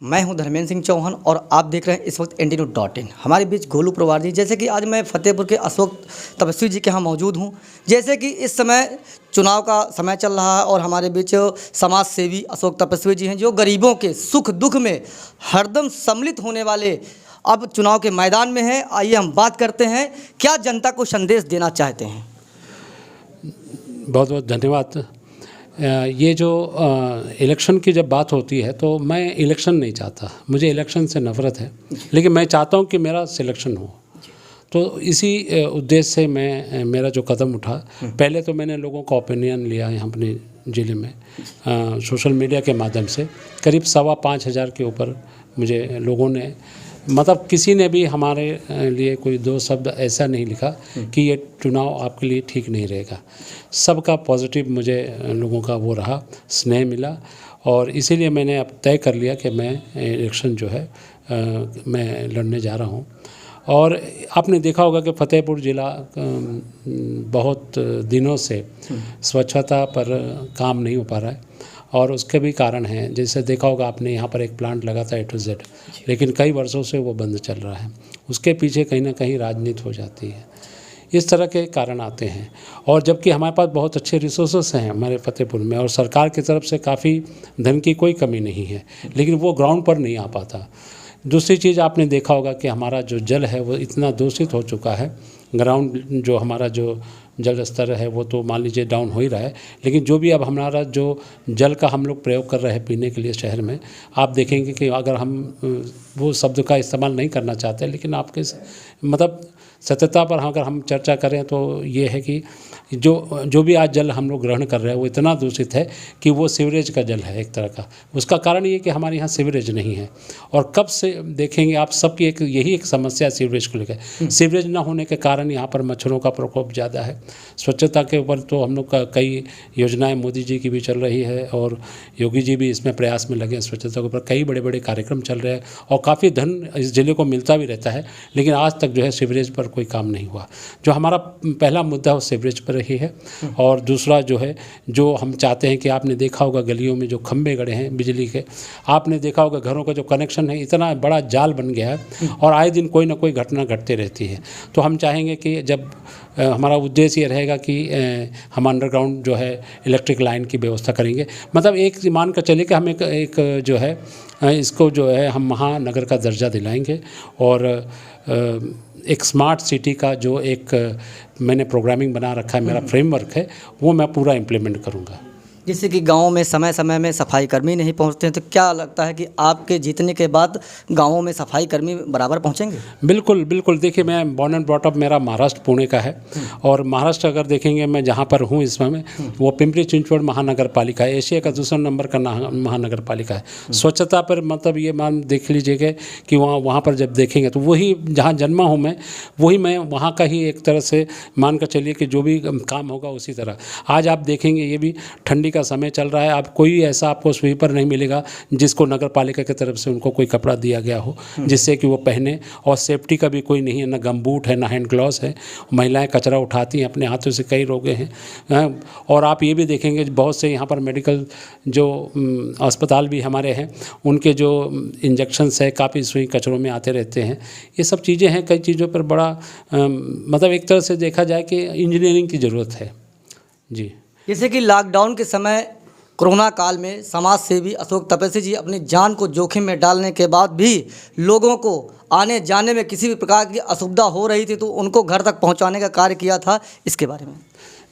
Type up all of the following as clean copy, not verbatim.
मैं हूं धर्मेंद्र सिंह चौहान और आप देख रहे हैं इस वक्त NTNews.in। हमारे बीच गोलू प्रवार जी, जैसे कि आज मैं फतेहपुर के अशोक तपस्वी जी के यहाँ मौजूद हूं। जैसे कि इस समय चुनाव का समय चल रहा है और हमारे बीच समाज सेवी अशोक तपस्वी जी हैं, जो गरीबों के सुख दुख में हरदम सम्मिलित होने वाले अब चुनाव के मैदान में हैं। आइए हम बात करते हैं, क्या जनता को संदेश देना चाहते हैं। बहुत बहुत धन्यवाद। ये जो इलेक्शन की जब बात होती है तो मैं इलेक्शन नहीं चाहता, मुझे इलेक्शन से नफ़रत है, लेकिन मैं चाहता हूँ कि मेरा सिलेक्शन हो। तो इसी उद्देश्य से मैं मेरा जो कदम उठा, पहले तो मैंने लोगों का ओपिनियन लिया यहाँ अपने ज़िले में सोशल मीडिया के माध्यम से। करीब 5,500 के ऊपर मुझे लोगों ने, मतलब किसी ने भी हमारे लिए कोई दो शब्द ऐसा नहीं लिखा कि ये चुनाव आपके लिए ठीक नहीं रहेगा। सबका पॉजिटिव मुझे लोगों का वो रहा, स्नेह मिला, और इसीलिए मैंने अब तय कर लिया कि मैं इलेक्शन जो है मैं लड़ने जा रहा हूँ। और आपने देखा होगा कि फतेहपुर ज़िला बहुत दिनों से स्वच्छता पर काम नहीं हो पा रहा है, और उसके भी कारण हैं। जैसे देखा होगा आपने, यहाँ पर एक प्लांट लगा था A to Z, लेकिन कई वर्षों से वो बंद चल रहा है। उसके पीछे कहीं ना कहीं राजनीति हो जाती है, इस तरह के कारण आते हैं। और जबकि हमारे पास बहुत अच्छे रिसोर्सेस हैं हमारे फतेहपुर में, और सरकार की तरफ से काफ़ी धन की कोई कमी नहीं है, लेकिन वो ग्राउंड पर नहीं आ पाता। दूसरी चीज़ आपने देखा होगा कि हमारा जो जल है वो इतना दूषित हो चुका है। ग्राउंड जो हमारा जो जल स्तर है वो तो मान लीजिए डाउन हो ही रहा है, लेकिन जो भी अब हमारा जो जल का हम लोग प्रयोग कर रहे हैं पीने के लिए शहर में, आप देखेंगे कि अगर हम वो शब्द का इस्तेमाल नहीं करना चाहते, लेकिन आपके मतलब सत्यता पर अगर हम चर्चा करें तो ये है कि जो भी आज जल हम लोग ग्रहण कर रहे हैं वो इतना दूषित है कि वो सीवरेज का जल है एक तरह का। उसका कारण ये कि हमारे यहाँ सीवरेज नहीं है, और कब से देखेंगे आप सबकी यही एक समस्या सीवरेज को लेकर। सीवरेज ना होने के कारण यहाँ पर मच्छरों का प्रकोप ज़्यादा है। स्वच्छता के ऊपर तो हम लोग का कई योजनाएं मोदी जी की भी चल रही है, और योगी जी भी इसमें प्रयास में लगे हैं। स्वच्छता के ऊपर कई बड़े बड़े कार्यक्रम चल रहे हैं, और काफ़ी धन इस ज़िले को मिलता भी रहता है, लेकिन आज तक जो है सीवरेज पर कोई काम नहीं हुआ। जो हमारा पहला मुद्दा वो सीवरेज पर रही है। और दूसरा जो है, जो हम चाहते हैं कि आपने देखा होगा गलियों में जो खंभे गड़े हैं बिजली के, आपने देखा होगा घरों का जो कनेक्शन है इतना बड़ा जाल बन गया है, और आए दिन कोई ना कोई घटना घटते रहती है। तो हम चाहेंगे कि जब हमारा उद्देश्य ये रहेगा कि हम अंडरग्राउंड जो है इलेक्ट्रिक लाइन की व्यवस्था करेंगे। मतलब एक मान कर चलिए कि हम एक जो है इसको जो है हम महानगर का दर्जा दिलाएंगे, और एक स्मार्ट सिटी का जो एक मैंने प्रोग्रामिंग बना रखा है, मेरा फ्रेमवर्क है, वो मैं पूरा इम्प्लीमेंट करूँगा। जैसे कि गाँव में समय समय में सफाई कर्मी नहीं पहुंचते हैं, तो क्या लगता है कि आपके जीतने के बाद गाँवों में सफाई कर्मी बराबर पहुंचेंगे? बिल्कुल बिल्कुल। देखिए, मैं बॉर्न एंड ब्रॉट अप मेरा महाराष्ट्र पुणे का है, और महाराष्ट्र अगर देखेंगे मैं जहाँ पर हूँ इस समय, वो पिंपरी चिंचवड़ महानगर पालिका है, एशिया का दूसरा नंबर का महानगर पालिका है। स्वच्छता पर मतलब ये मान देख लीजिएगा कि वहाँ पर जब देखेंगे तो वही जहाँ जन्मा हूँ मैं, वही मैं वहाँ का ही एक तरह से मान कर चलिए कि जो भी काम होगा उसी तरह। आज आप देखेंगे ये भी ठंडी का समय चल रहा है, अब कोई ऐसा आपको स्वीपर नहीं मिलेगा जिसको नगर पालिका की तरफ से उनको कोई कपड़ा दिया गया हो जिससे कि वो पहने, और सेफ्टी का भी कोई नहीं है, ना गम बूट है, ना हैंड ग्लव्स है। महिलाएं कचरा उठाती हैं अपने हाथों से, कई रोगे हैं। और आप ये भी देखेंगे बहुत से यहाँ पर मेडिकल जो अस्पताल भी हमारे हैं, उनके जो इंजेक्शन्स है काफ़ी सुई कचरों में आते रहते हैं। ये सब चीज़ें हैं, कई चीज़ों पर बड़ा मतलब एक तरह से देखा जाए कि इंजीनियरिंग की ज़रूरत है जी। जैसे कि लॉकडाउन के समय कोरोना काल में समाज सेवी अशोक तपस्वी जी अपनी जान को जोखिम में डालने के बाद भी लोगों को आने जाने में किसी भी प्रकार की असुविधा हो रही थी तो उनको घर तक पहुंचाने का कार्य किया था, इसके बारे में?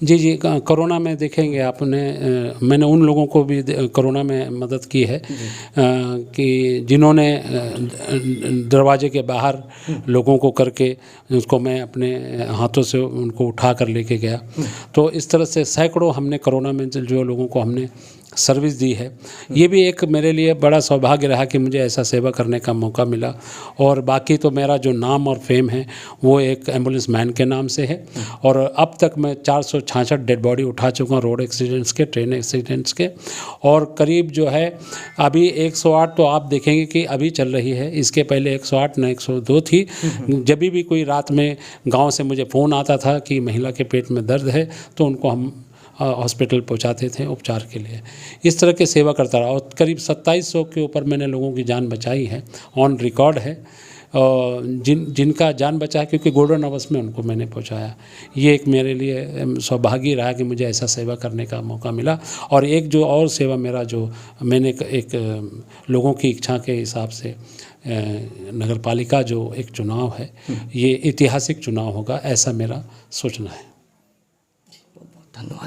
जी, कोरोना में देखेंगे आपने, मैंने उन लोगों को भी कोरोना में मदद की है कि जिन्होंने दरवाजे के बाहर लोगों को करके उसको मैं अपने हाथों से उनको उठा कर लेके गया। तो इस तरह से सैकड़ों हमने कोरोना में जो लोगों को हमने सर्विस दी है। ये भी एक मेरे लिए बड़ा सौभाग्य रहा कि मुझे ऐसा सेवा करने का मौका मिला। और बाकी तो मेरा जो नाम और फेम है वो एक एम्बुलेंस मैन के नाम से है, और अब तक मैं 466 डेड बॉडी उठा चुका हूँ, रोड एक्सीडेंट्स के, ट्रेन एक्सीडेंट्स के। और करीब जो है अभी 108 तो आप देखेंगे कि अभी चल रही है, इसके पहले 108 न 102 थी। जब भी कोई रात में गाँव से मुझे फ़ोन आता था कि महिला के पेट में दर्द है तो उनको हम हॉस्पिटल पहुंचाते थे उपचार के लिए। इस तरह की सेवा करता रहा और करीब 2700 के ऊपर मैंने लोगों की जान बचाई है, ऑन रिकॉर्ड है। जिनका जान बचा है क्योंकि गोल्डन अवर्स में उनको मैंने पहुंचाया। ये एक मेरे लिए सौभाग्य रहा कि मुझे ऐसा सेवा करने का मौका मिला। और एक जो और सेवा मेरा जो मैंने एक लोगों की इच्छा के हिसाब से नगर पालिका जो एक चुनाव है, ये ऐतिहासिक चुनाव होगा, ऐसा मेरा सोचना है। धन्यवाद।